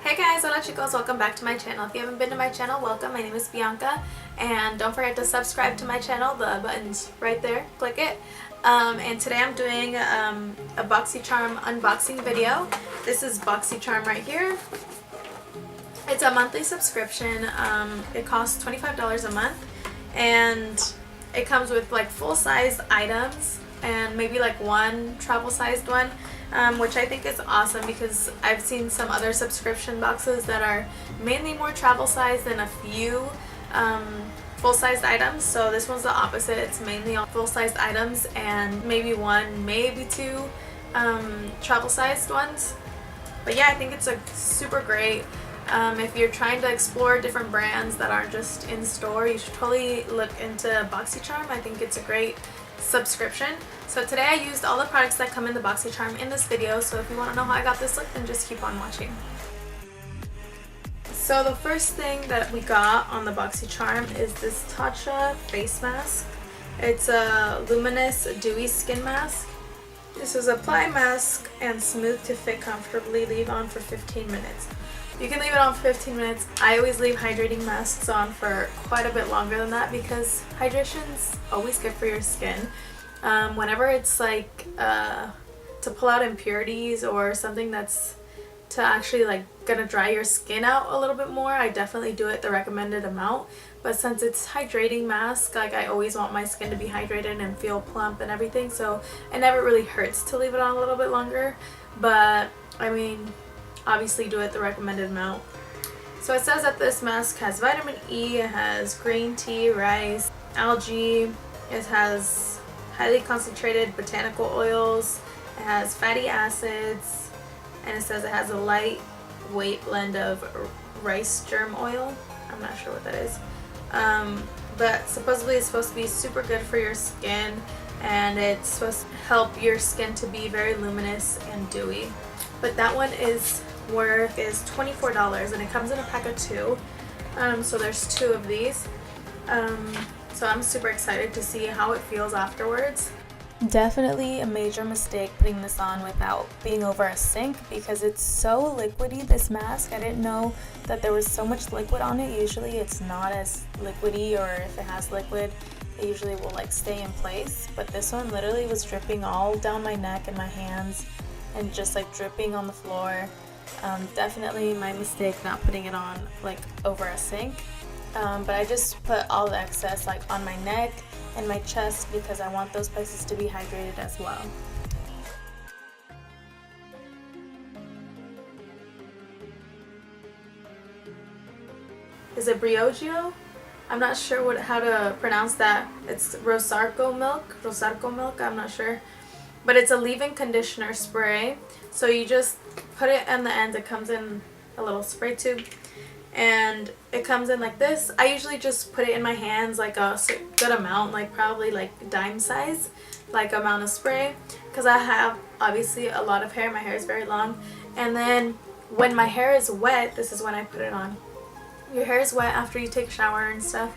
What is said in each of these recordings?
Hey guys, hola chicos, welcome back to my channel. If you haven't been to my channel, welcome. My name is Bianca, and don't forget to subscribe to my channel. The button's right there, click it. And today I'm doing a BOXYCHARM unboxing video. This is BOXYCHARM right here. It's a monthly subscription. It costs $25 a month, and it comes with like full-sized items and maybe like one travel-sized one. Which I think is awesome because I've seen some other subscription boxes that are mainly more travel sized and a few full-sized items. So this one's the opposite. It's mainly all full-sized items and maybe one, maybe two travel-sized ones. But yeah, I think it's a super great. If you're trying to explore different brands that aren't just in store, you should totally look into BOXYCHARM. I think it's a great subscription. So today I used all the products that come in the BOXYCHARM in this video, so if you want to know how I got this look, then just keep on watching. So the first thing that we got on the BOXYCHARM is this Tatcha face mask. It's a luminous dewy skin mask. This is apply mask and smooth to fit comfortably, leave on for 15 minutes. You can leave it on for 15 minutes. I always leave hydrating masks on for quite a bit longer than that because hydration's always good for your skin. Whenever it's like to pull out impurities or something that's to actually like gonna dry your skin out a little bit more, I definitely do it the recommended amount. But since it's hydrating mask, like I always want my skin to be hydrated and feel plump and everything, so it never really hurts to leave it on a little bit longer. But I mean, obviously do it the recommended amount. So it says that this mask has vitamin E, it has green tea, rice, algae, it has highly concentrated botanical oils, it has fatty acids, and it says it has a lightweight blend of rice germ oil. I'm not sure what that is. But supposedly it's supposed to be super good for your skin, and it's supposed to help your skin to be very luminous and dewy. But that one is $24, and it comes in a pack of 2. So there's 2 of these. So I'm super excited to see how it feels afterwards. Definitely a major mistake putting this on without being over a sink because it's so liquidy, this mask. I didn't know that there was so much liquid on it. Usually it's not as liquidy, or if it has liquid, it usually will like stay in place. But this one literally was dripping all down my neck and my hands and just like dripping on the floor. Definitely my mistake not putting it on like over a sink. But I just put all the excess like on my neck and my chest because I want those places to be hydrated as well. Is it Brioggio? I'm not sure how to pronounce that. It's Rosarco milk, I'm not sure. But it's a leave-in conditioner spray. So you just put it in the end. It comes in a little spray tube. And it comes in like this. I usually just put it in my hands like a good amount, like probably like dime size, like amount of spray. Because I have obviously a lot of hair. My hair is very long. And then when my hair is wet, this is when I put it on. Your hair is wet after you take a shower and stuff.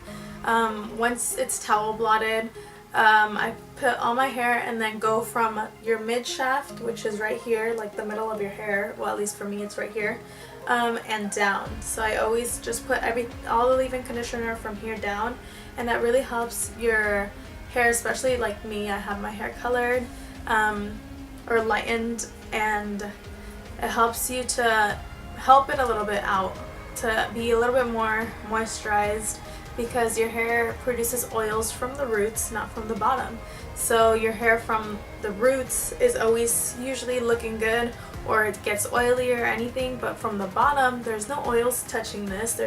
Once it's towel blotted, I put all my hair and then go from your mid shaft, which is right here, like the middle of your hair, well at least for me it's right here, and down. So I always just put all the leave-in conditioner from here down, and that really helps your hair, especially like me. I have my hair colored or lightened, and it helps you to help it a little bit out, to be a little bit more moisturized, because your hair produces oils from the roots, not from the bottom. So your hair from the roots is always usually looking good, or it gets oily or anything, but from the bottom there's no oils touching this.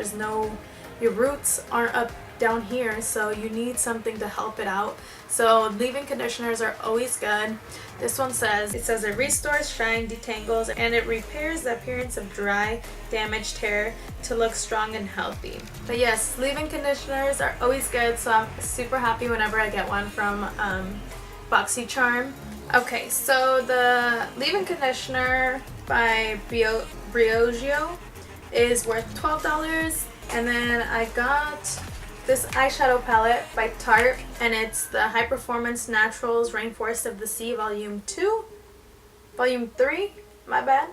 Your roots aren't up down here, so you need something to help it out. So leave-in conditioners are always good. This one says it restores, shine, detangles, and it repairs the appearance of dry, damaged hair to look strong and healthy. But yes, leave-in conditioners are always good, so I'm super happy whenever I get one from BOXYCHARM. Okay, so the leave-in conditioner by Brioggio is worth $12, and then I got this eyeshadow palette by Tarte, and it's the High Performance Naturals Rainforest of the Sea Volume 3, my bad.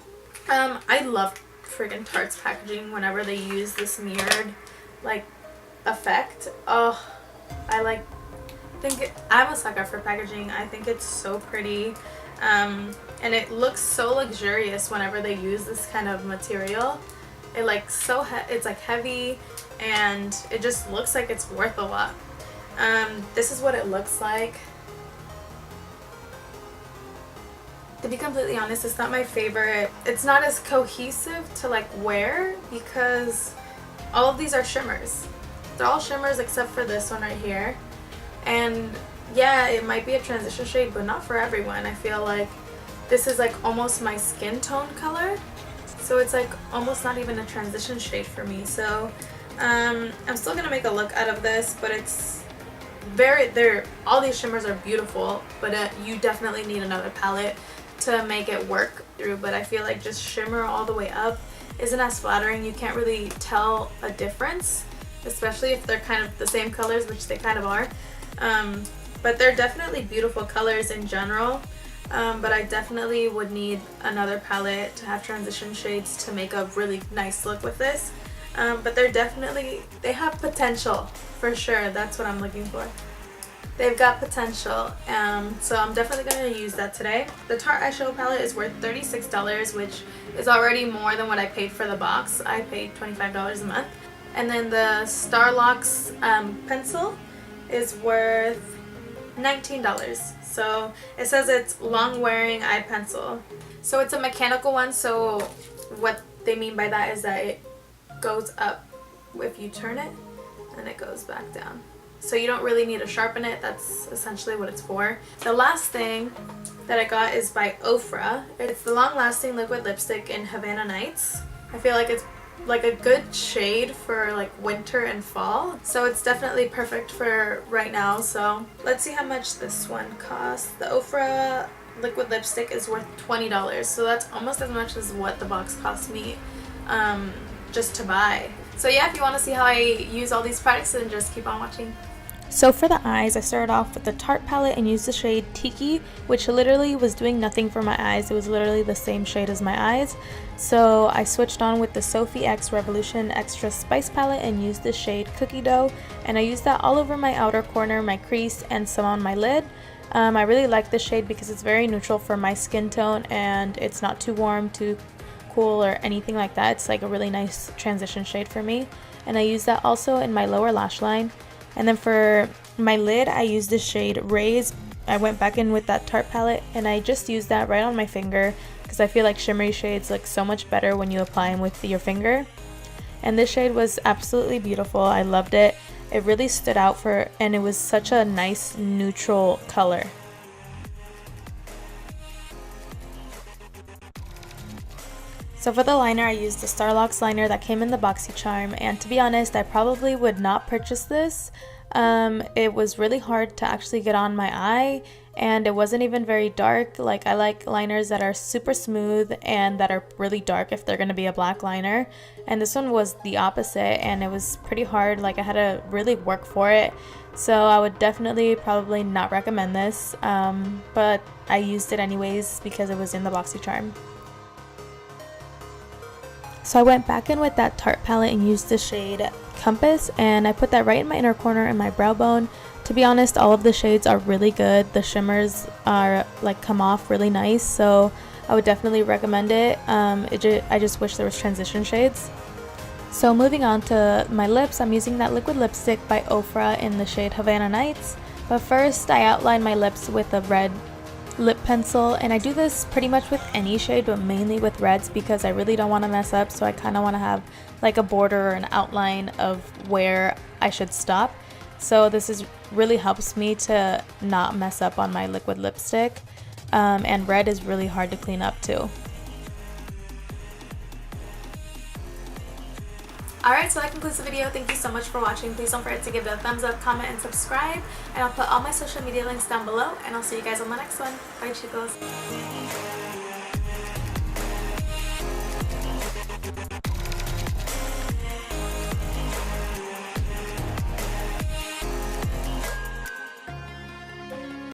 I love friggin' Tarte's packaging whenever they use this mirrored like effect. Oh, I'm a sucker for packaging. I think it's so pretty, and it looks so luxurious whenever they use this kind of material. It like it's like heavy, and it just looks like it's worth a lot. This is what it looks like. To be completely honest, it's not my favorite. It's not as cohesive to like wear because all of these are shimmers. They're all shimmers except for this one right here. And yeah, it might be a transition shade, but not for everyone. I feel like this is like almost my skin tone color. So it's like almost not even a transition shade for me. So I'm still gonna make a look out of this, but it's all these shimmers are beautiful, but you definitely need another palette to make it work through. But I feel like just shimmer all the way up isn't as flattering. You can't really tell a difference, especially if they're kind of the same colors, which they kind of are. But they're definitely beautiful colors in general, but I definitely would need another palette to have transition shades to make a really nice look with this. But they have potential for sure. That's what I'm looking for. They've got potential, so I'm definitely going to use that today. The Tarte eyeshadow palette is worth $36, which is already more than what I paid for the box. I paid $25 a month. And then the Starlux pencil is worth $19. So it says it's long wearing eye pencil. So it's a mechanical one, so what they mean by that is that it goes up if you turn it, and it goes back down. So you don't really need to sharpen it. That's essentially what it's for. The last thing that I got is by Ofra. It's the long lasting liquid lipstick in Havana Nights. I feel like it's like a good shade for like winter and fall, so it's definitely perfect for right now. So let's see how much this one costs. The Ofra liquid lipstick is worth $20, so that's almost as much as what the box cost me just to buy. So yeah, if you want to see how I use all these products, then just keep on watching. So for the eyes, I started off with the Tarte palette and used the shade Tiki, which literally was doing nothing for my eyes. It was literally the same shade as my eyes. So I switched on with the Sophie X Revolution Extra Spice palette and used the shade Cookie Dough. And I used that all over my outer corner, my crease, and some on my lid. I really like this shade because it's very neutral for my skin tone, and it's not too warm, too cool, or anything like that. It's like a really nice transition shade for me. And I used that also in my lower lash line. And then for my lid, I used the shade Raise. I went back in with that Tarte palette, and I just used that right on my finger because I feel like shimmery shades look so much better when you apply them with your finger. And this shade was absolutely beautiful. I loved it. It really stood out and it was such a nice neutral color. So for the liner, I used the Starlux liner that came in the BOXYCHARM, and to be honest, I probably would not purchase this. It was really hard to actually get on my eye, and it wasn't even very dark. Like, I like liners that are super smooth and that are really dark if they're going to be a black liner, and this one was the opposite, and it was pretty hard. Like, I had to really work for it, so I would definitely probably not recommend this, but I used it anyways because it was in the BOXYCHARM. So I went back in with that Tarte palette and used the shade Compass, and I put that right in my inner corner and my brow bone. To be honest, all of the shades are really good. The shimmers are like come off really nice, so I would definitely recommend it. I just wish there was transition shades. So moving on to my lips, I'm using that liquid lipstick by Ofra in the shade Havana Nights. But first, I outline my lips with a red lip pencil, and I do this pretty much with any shade, but mainly with reds because I really don't want to mess up. So I kind of want to have like a border or an outline of where I should stop. So this really helps me to not mess up on my liquid lipstick, and red is really hard to clean up too. Alright, so that concludes the video. Thank you so much for watching. Please don't forget to give it a thumbs up, comment, and subscribe. And I'll put all my social media links down below. And I'll see you guys on the next one. Bye, chicos.